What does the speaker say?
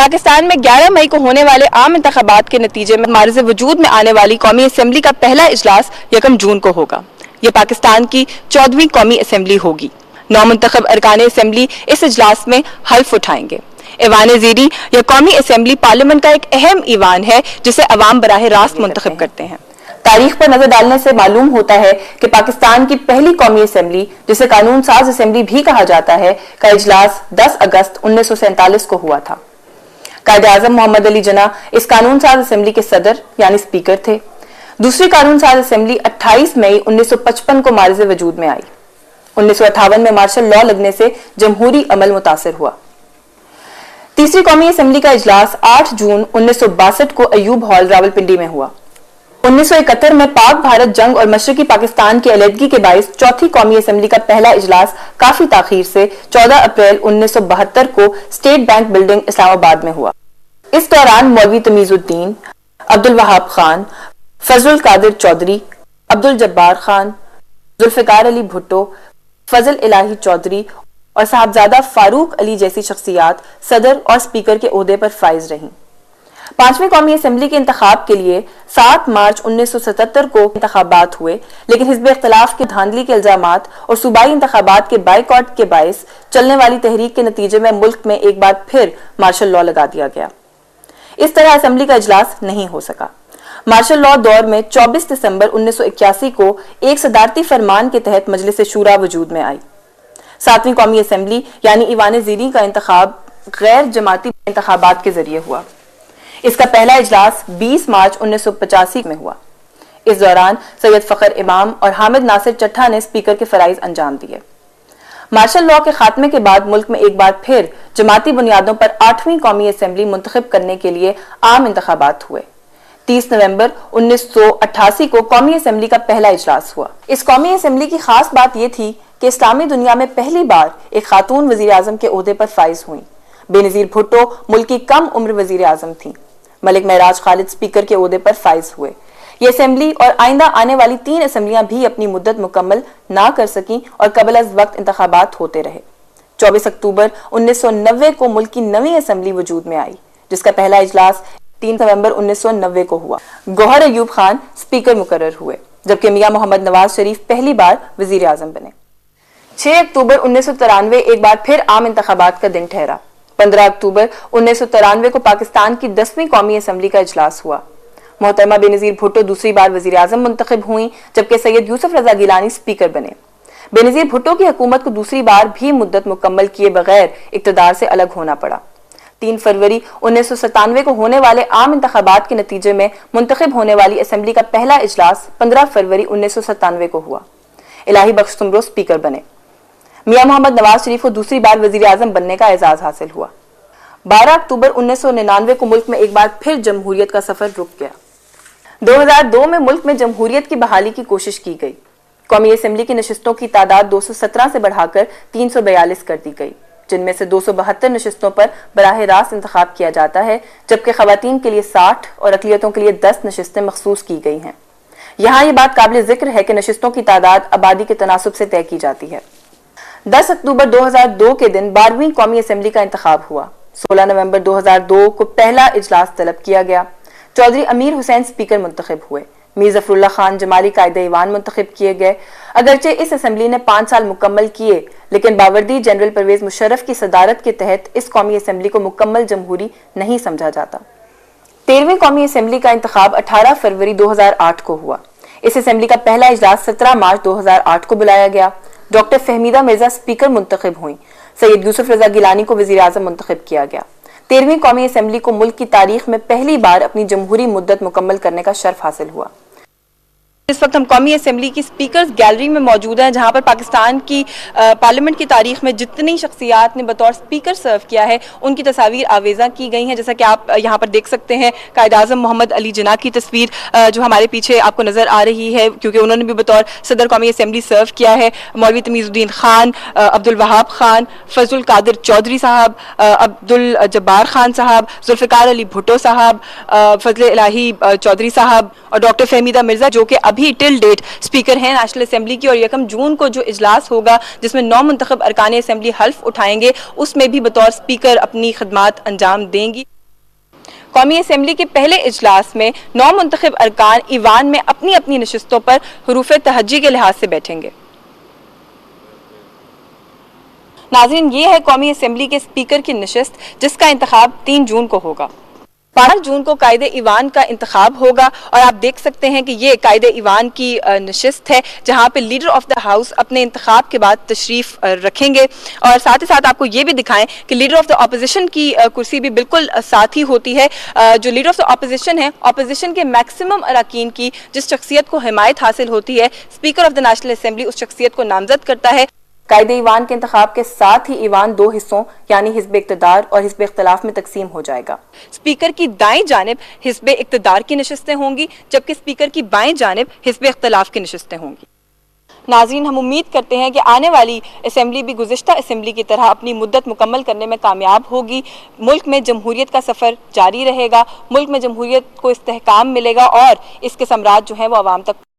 پاکستان میں 11 مئی کو ہونے والے عام انتخابات کے نتیجے میں معرض وجود میں آنے والی قومی اسمبلی کا پہلا اجلاس 1 جون کو ہوگا۔ یہ پاکستان کی 14ویں قومی اسمبلی ہوگی۔ نومنتخب ارکان اسمبلی اس اجلاس میں حلف اٹھائیں گے۔ ایوان زیری یا قومی اسمبلی پارلیمنٹ کا ایک اہم ایوان ہے جسے عوام براہ راست منتخب کرتے ہیں۔ تاریخ پر نظر ڈالنے سے معلوم ہوتا ہے کہ پاکستان کی پہلی قومی اسمبلی، جسے قانون ساز اسمبلی بھی کہا جاتا ہے، کا اجلاس 10 اگست 1947 کو ہوا تھا۔ قائد اعظم محمد علی جناح اس قانون ساز اسمبلی کے صدر یعنی سپیکر تھے۔ دوسری قانون ساز اسمبلی 28 مئی 1955 کو معرض وجود میں آئی۔ 1958 میں مارشل لاء لگنے سے جمہوری عمل متاثر ہوا۔ تیسری قومی اسمبلی کا اجلاس 8 جون 1962 کو ایوب ہال راولپنڈی میں ہوا۔ 1971 میں پاک بھارت جنگ اور مشرقی پاکستان کی علیحدگی کے باعث چوتھی قومی اسمبلی کا پہلا اجلاس کافی تاخیر سے 14 اپریل 1972 کو اسٹیٹ بینک بلڈنگ اسلام آباد میں ہوا۔ اس دوران مولوی تمیز الدین، عبدالوہاب خان، فضل القادر چودھری، عبدالجبار خان، ذوالفقار علی بھٹو، فضل الہی چودھری اور صاحبزادہ فاروق علی جیسی شخصیات صدر اور سپیکر کے عہدے پر فائز رہیں۔ 5ویں قومی اسمبلی کے انتخاب کے لیے 7 مارچ 1977 کو انتخابات ہوئے، لیکن حزب اختلاف کے دھاندلی کے الزامات اور صوبائی انتخابات کے بائیکاٹ کے باعث چلنے والی تحریک کے نتیجے میں ملک میں ایک بار پھر مارشل لاء لگا دیا گیا۔ اس طرح اسمبلی کا اجلاس نہیں ہو سکا۔ مارشل لاء دور میں 24 دسمبر 1981 کو ایک صدارتی فرمان کے تحت مجلس شورا وجود میں آئی۔ 7ویں قومی اسمبلی یعنی ایوان زیری کا انتخاب غیر جماعتی انتخابات کے ذریعے ہوا۔ اس کا پہلا اجلاس 20 مارچ 1985 میں ہوا۔ اس دوران سید فخر امام اور حامد ناصر چٹھا نے سپیکر کے فرائض انجام دیے۔ مارشل لاء کے خاتمے کے بعد ملک میں ایک بار پھر جماعتی بنیادوں پر 8ویں قومی اسمبلی منتخب کرنے کے لیے عام انتخابات ہوئے۔ 30 نومبر 1988 کو قومی اسمبلی کا پہلا اجلاس ہوا۔ اس قومی اسمبلی کی خاص بات یہ تھی کہ اسلامی دنیا میں پہلی بار ایک خاتون وزیر اعظم کے عہدے پر فائز ہوئیں۔ بے نظیر بھٹو ملک کی کم عمر وزیر اعظم تھیں۔ ملک معراج خالد سپیکر کے عہدے پر فائز ہوئے۔ یہ اسمبلی اور آئندہ آنے والی 3 اسمبلیاں بھی اپنی مدت مکمل نہ کر سکیں اور قبل از وقت انتخابات ہوتے رہے۔ 24 اکتوبر 1990 کو ملک کی 9ویں اسمبلی وجود میں آئی، جس کا پہلا اجلاس 3 نومبر 1990 کو ہوا۔ گوہر ایوب خان سپیکر مقرر ہوئے، جبکہ میاں محمد نواز شریف پہلی بار وزیر اعظم بنے۔ 6 اکتوبر 1993 ایک بار پھر عام انتخابات کا دن ٹھہرا۔ 15 اکتوبر 1993 کو پاکستان کی 10ویں قومی اسمبلی کا اجلاس ہوا۔ محترمہ بے نظیر بھٹو دوسری بار وزیر اعظم منتخب ہوئیں، جبکہ سید یوسف رضا گیلانی سپیکر بنے۔ بے نظیر بھٹو کی حکومت کو دوسری بار بھی مدت مکمل کیے بغیر اقتدار سے الگ ہونا پڑا۔ 3 فروری 1997 کو ہونے والے عام انتخابات کے نتیجے میں منتخب ہونے والی اسمبلی کا پہلا اجلاس 15 فروری 1997 کو ہوا۔ الہی بخش تمرو سپیکر بنے۔ میاں محمد نواز شریف کو دوسری بار وزیر اعظم بننے کا اعزاز حاصل ہوا۔ 12 اکتوبر 1999 کو ملک میں ایک بار پھر جمہوریت کا سفر رک گیا۔ 2002 میں ملک میں جمہوریت کی بحالی کی کوشش کی گئی۔ قومی اسمبلی کی نشستوں کی تعداد 217 سے بڑھا کر 342 کر دی گئی، جن میں سے 272 نشستوں پر براہ راست انتخاب کیا جاتا ہے، جبکہ خواتین کے لیے 60 اور اقلیتوں کے لیے 10 نشستیں مخصوص کی گئی ہیں۔ یہاں یہ بات قابل ذکر ہے کہ نشستوں کی تعداد آبادی کے تناسب سے طے کی جاتی ہے۔ 10 اکتوبر 2002 کے دن 12ویں قومی اسمبلی کا انتخاب ہوا۔ 16 نومبر 2002 کو پہلا اجلاس طلب کیا گیا۔ چودھری امیر حسین سپیکر منتخب ہوئے۔ میر ظفر اللہ خان جمالی قائد ایوان منتخب کیے گئے۔ اگرچہ اس اسمبلی نے 5 سال مکمل کیے، لیکن باوردی جنرل پرویز مشرف کی صدارت کے تحت اس قومی اسمبلی کو مکمل جمہوری نہیں سمجھا جاتا۔ 13ویں قومی اسمبلی کا انتخاب 18 فروری 2008 کو ہوا۔ اس اسمبلی کا پہلا اجلاس 17 مارچ 2008 کو بلایا گیا۔ ڈاکٹر فہمیدہ مرزا سپیکر منتخب ہوئیں۔ سید یوسف رضا گیلانی کو وزیر اعظم منتخب کیا گیا۔ 13ویں قومی اسمبلی کو ملک کی تاریخ میں پہلی بار اپنی جمہوری مدت مکمل کرنے کا شرف حاصل ہوا۔ اس وقت ہم قومی اسمبلی کی سپیکرز گیلری میں موجود ہیں، جہاں پر پاکستان کی پارلیمنٹ کی تاریخ میں جتنی شخصیات نے بطور سپیکر سرو کیا ہے ان کی تصاویر آویزاں کی گئی ہیں، جیسا کہ آپ یہاں پر دیکھ سکتے ہیں۔ قائد اعظم محمد علی جناح کی تصویر جو ہمارے پیچھے آپ کو نظر آ رہی ہے، کیونکہ انہوں نے بھی بطور صدر قومی اسمبلی سرو کیا ہے۔ مولوی تمیز الدین خان، عبدالوہاب خان، فضل القادر چودھری صاحب، عبدالجبار خان صاحب، ذوالفقار علی بھٹو صاحب، فضل الہی چودھری صاحب اور ڈاکٹر فہمیدہ مرزا، جو کہ ابھی ٹل ڈیٹ سپیکر ہیں نیشنل اسمبلی کی۔ اور 1 جون کو جو اجلاس ہوگا جس میں 9 منتخب ارکان اسمبلی حلف اٹھائیں گے، اس میں بھی بطور سپیکر اپنی خدمات انجام دیں گی۔ قومی اسمبلی کے پہلے اجلاس میں 9 منتخب ارکان ایوان میں اپنی اپنی نشستوں پر حروف تہجی کے لحاظ سے بیٹھیں گے۔ ناظرین، یہ ہے قومی اسمبلی کے اسپیکر کی نشست جس کا انتخاب 3 جون کو ہوگا۔ 12 جون کو قائد ایوان کا انتخاب ہوگا اور آپ دیکھ سکتے ہیں کہ یہ قائد ایوان کی نشست ہے جہاں پہ لیڈر آف دا ہاؤس اپنے انتخاب کے بعد تشریف رکھیں گے، اور ساتھ ہی ساتھ آپ کو یہ بھی دکھائیں کہ لیڈر آف دا اپوزیشن کی کرسی بھی بالکل ساتھ ہی ہوتی ہے۔ جو لیڈر آف دا اپوزیشن ہے، اپوزیشن کے میکسیمم اراکین کی جس شخصیت کو حمایت حاصل ہوتی ہے، speaker of the national assembly اس شخصیت کو نامزد کرتا ہے۔ قائد ایوان کے انتخاب کے ساتھ ہی ایوان 2 حصوں یعنی حزب اقتدار اور حزب اختلاف میں تقسیم ہو جائے گا۔ اسپیکر کی دائیں جانب حزب اقتدار کی نشستیں ہوں گی جبکہ اسپیکر کی بائیں جانب حزب اختلاف کی نشستیں ہوں گی۔ ناظرین، ہم امید کرتے ہیں کہ آنے والی اسمبلی بھی گزشتہ اسمبلی کی طرح اپنی مدت مکمل کرنے میں کامیاب ہوگی۔ ملک میں جمہوریت کا سفر جاری رہے گا، ملک میں جمہوریت کو استحکام ملے گا اور اس کے ثمرات جو ہیں وہ عوام تک